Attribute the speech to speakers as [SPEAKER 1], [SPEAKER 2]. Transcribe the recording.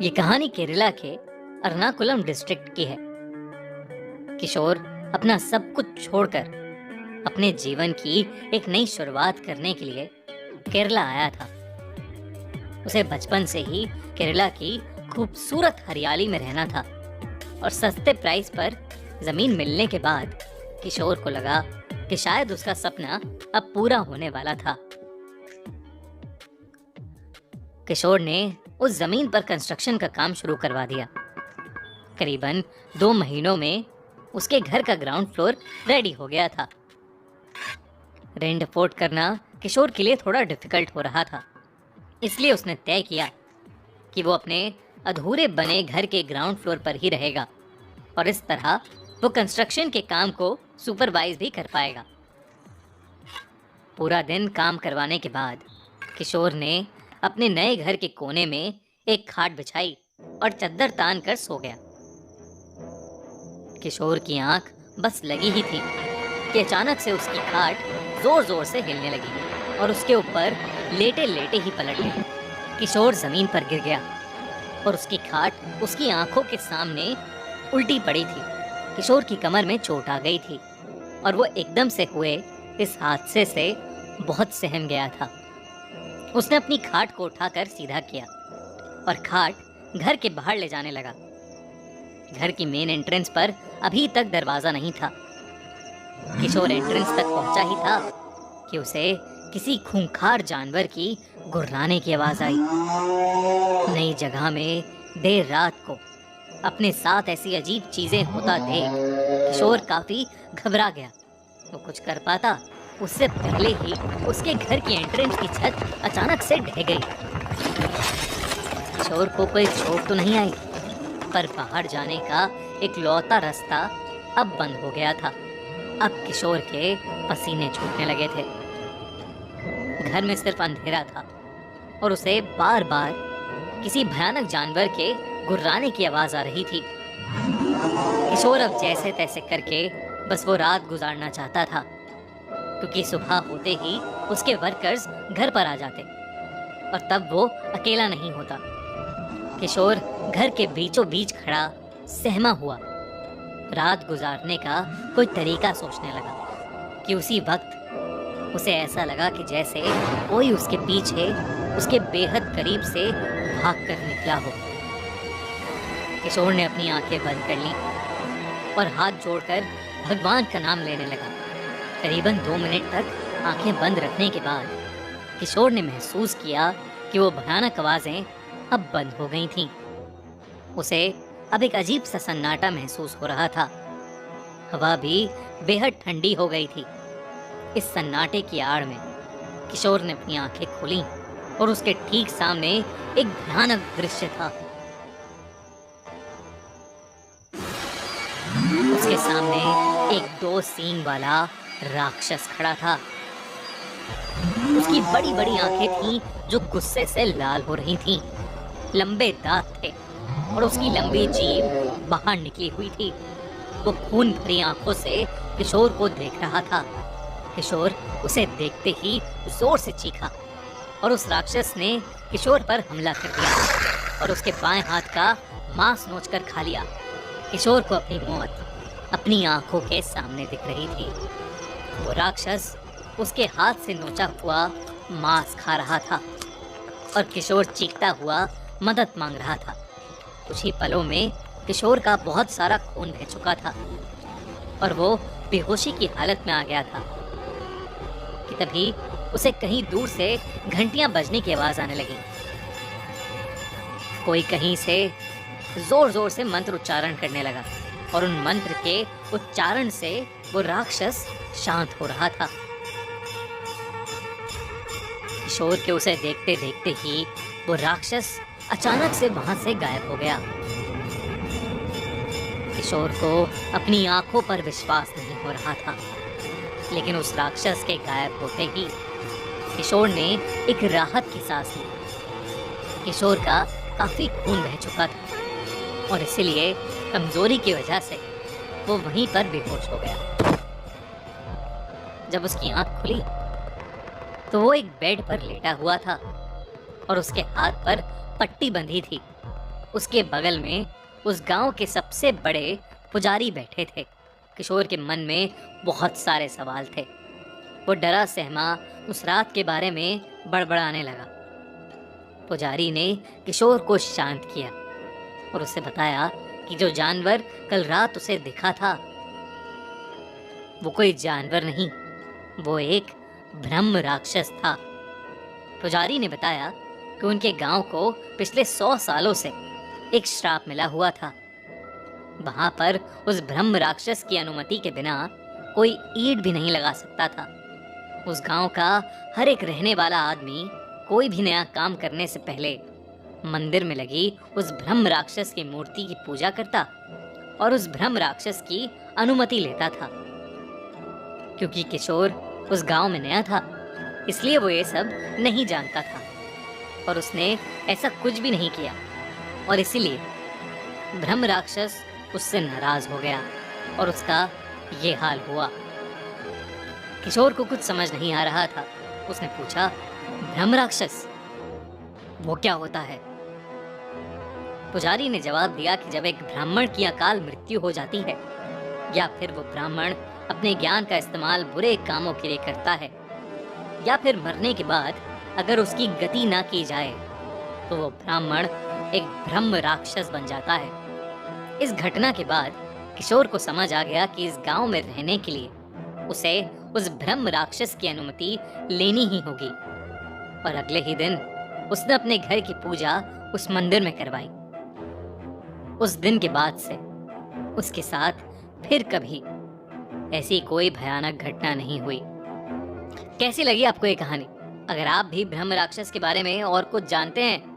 [SPEAKER 1] ये कहानी केरला के एर्नाकुलम डिस्ट्रिक्ट की है। किशोर अपना सब कुछ छोड़कर अपने जीवन की एक नई शुरुआत करने के लिए केरला आया था। उसे बचपन से ही केरला की खूबसूरत हरियाली में रहना था और सस्ते प्राइस पर जमीन मिलने के बाद किशोर को लगा कि शायद उसका सपना अब पूरा होने वाला था। किशोर ने उस जमीन पर कंस्ट्रक्शन का काम शुरू करवा दिया। करीबन 2 महीनों में उसके घर का ग्राउंड फ्लोर रेडी हो गया था। रेंट अफोर्ड करना किशोर के लिए थोड़ा डिफिकल्ट हो रहा था, इसलिए उसने तय किया कि वो अपने अधूरे बने घर के ग्राउंड फ्लोर पर ही रहेगा और इस तरह वो कंस्ट्रक्शन के काम को सुपरवाइज भी कर पाएगा। पूरा दिन काम करवाने के बाद किशोर ने अपने नए घर के कोने में एक खाट बिछाई और चद्दर तान कर सो गया। किशोर की आंख बस लगी ही थी कि अचानक से उसकी खाट जोर जोर से हिलने लगी और उसके ऊपर लेटे लेटे ही पलट गई। किशोर जमीन पर गिर गया और उसकी खाट उसकी आंखों के सामने उल्टी पड़ी थी। किशोर की कमर में चोट आ गई थी और वो एकदम से हुए इस हादसे से बहुत सहम गया था। उसने अपनी खाट को उठाकर सीधा किया और खाट घर के बाहर ले जाने लगा। घर की मेन एंट्रेंस पर अभी तक दरवाजा नहीं था। किशोर एंट्रेंस तक पहुंचा ही था कि उसे किसी खूंखार जानवर की गुर्राने की आवाज आई। नई जगह में देर रात को अपने साथ ऐसी अजीब चीजें होता देख किशोर काफी घबरा गया। वो कुछ कर पाता उससे पहले ही उसके घर की एंट्रेंस की छत अचानक से ढह गई। किशोर को कोई चोट तो नहीं आई, पर बाहर जाने का एक लौता रास्ता अब बंद हो गया था। अब किशोर के पसीने छूटने लगे थे। घर में सिर्फ अंधेरा था और उसे बार बार किसी भयानक जानवर के गुर्राने की आवाज आ रही थी। किशोर अब जैसे तैसे करके बस वो रात गुजारना चाहता था, क्योंकि सुबह होते ही उसके वर्कर्स घर पर आ जाते और तब वो अकेला नहीं होता। किशोर घर के बीचों बीच खड़ा सहमा हुआ रात गुजारने का कोई तरीका सोचने लगा कि उसी वक्त उसे ऐसा लगा कि जैसे कोई उसके पीछे उसके बेहद करीब से भाग कर निकला हो। किशोर ने अपनी आंखें बंद कर ली और हाथ जोड़कर भगवान का नाम लेने लगा। करीबन 2 मिनट तक आंखें बंद रखने के बाद किशोर ने महसूस किया कि वो भयानक आवाजें अब बंद हो गई थीं। उसे अब एक अजीब सा सन्नाटा महसूस हो रहा था। हवा भी बेहद ठंडी हो गई थी। इस सन्नाटे की आड़ में किशोर ने अपनी आंखें खोली और उसके ठीक सामने एक भयानक दृश्य था। उसके सामने एक 2 सींग वाला राक्षस खड़ा था। उसकी बड़ी बड़ी आंखें थीं जो गुस्से से लाल हो रही थीं। लंबे दांत थे और उसकी लंबी जीभ बाहर निकली हुई थी। वो खून भरी आंखों से किशोर को देख रहा था। किशोर उसे देखते ही जोर से चीखा और उस राक्षस ने किशोर पर हमला कर दिया और उसके बाएं हाथ का मांस नोचकर खा लिया। किशोर को अपनी मौत अपनी आंखों के सामने दिख रही थी। वो राक्षस उसके हाथ से नोचा हुआ मांस खा रहा था और किशोर चीखता हुआ मदद मांग रहा था। कुछ ही पलों में किशोर का बहुत सारा खून बह चुका था और वो बेहोशी की हालत में आ गया था कि तभी उसे कहीं दूर से घंटियां बजने की आवाज आने लगी। कोई कहीं से जोर जोर से मंत्र उच्चारण करने लगा और उन मंत्र के उच्चारण से वो राक्षस शांत हो रहा था। किशोर के उसे देखते देखते ही वो राक्षस अचानक से वहां से गायब हो गया। किशोर को अपनी आंखों पर विश्वास नहीं हो रहा था, लेकिन उस राक्षस के गायब होते ही किशोर ने एक राहत की सांस ली। किशोर का काफी खून बह चुका था और इसीलिए कमजोरी की वजह से वो वहीं पर बेहोश हो गया। जब उसकी आंख खुली तो वो एक बेड पर लेटा हुआ था और उसके हाथ पर पट्टी बंधी थी उसके बगल में उस गांव के सबसे बड़े पुजारी बैठे थे। किशोर के मन में बहुत सारे सवाल थे। वो डरा सहमा उस रात के बारे में बड़बड़ाने लगा। पुजारी ने किशोर को शांत किया और उसे बताया कि जो जानवर कल रात उसे दिखा था वो कोई जानवर नहीं, वो एक ब्रह्म राक्षस था। पुजारी ने बताया कि उनके गांव को पिछले 100 सालों से एक श्राप मिला हुआ था। वहां पर उस ब्रह्म राक्षस की अनुमति के बिना कोई ईंट भी नहीं लगा सकता था। उस गांव का हर एक रहने वाला आदमी कोई भी नया काम करने से पहले मंदिर में लगी उस ब्रह्म राक्षस की मूर्ति की पूजा करता और उस ब्रह्म राक्षस की अनुमति लेता था। क्योंकि किशोर उस गांव में नया था, इसलिए वो ये सब नहीं जानता था और उसने ऐसा कुछ भी नहीं किया और इसीलिए ब्रह्म राक्षस उससे नाराज हो गया और उसका ये हाल हुआ। किशोर को कुछ समझ नहीं आ रहा था। उसने पूछा, ब्रह्म राक्षस वो क्या होता है? पुजारी ने जवाब दिया कि जब एक ब्राह्मण की अकाल मृत्यु हो जाती है या फिर वो ब्राह्मण अपने ज्ञान का इस्तेमाल बुरे कामों के लिए करता है या फिर मरने के बाद अगर उसकी गति ना की जाए तो वो ब्राह्मण एक ब्रह्म राक्षस बन जाता है। इस घटना के बाद किशोर को समझ आ गया कि इस गांव में रहने के लिए उसे उस ब्रह्म राक्षस की अनुमति लेनी ही होगी और अगले ही दिन उसने अपने घर की पूजा उस मंदिर में करवाई। उस दिन के बाद से उसके साथ फिर कभी ऐसी कोई भयानक घटना नहीं हुई। कैसी लगी आपको ये कहानी? अगर आप भी ब्रह्म राक्षस के बारे में और कुछ जानते हैं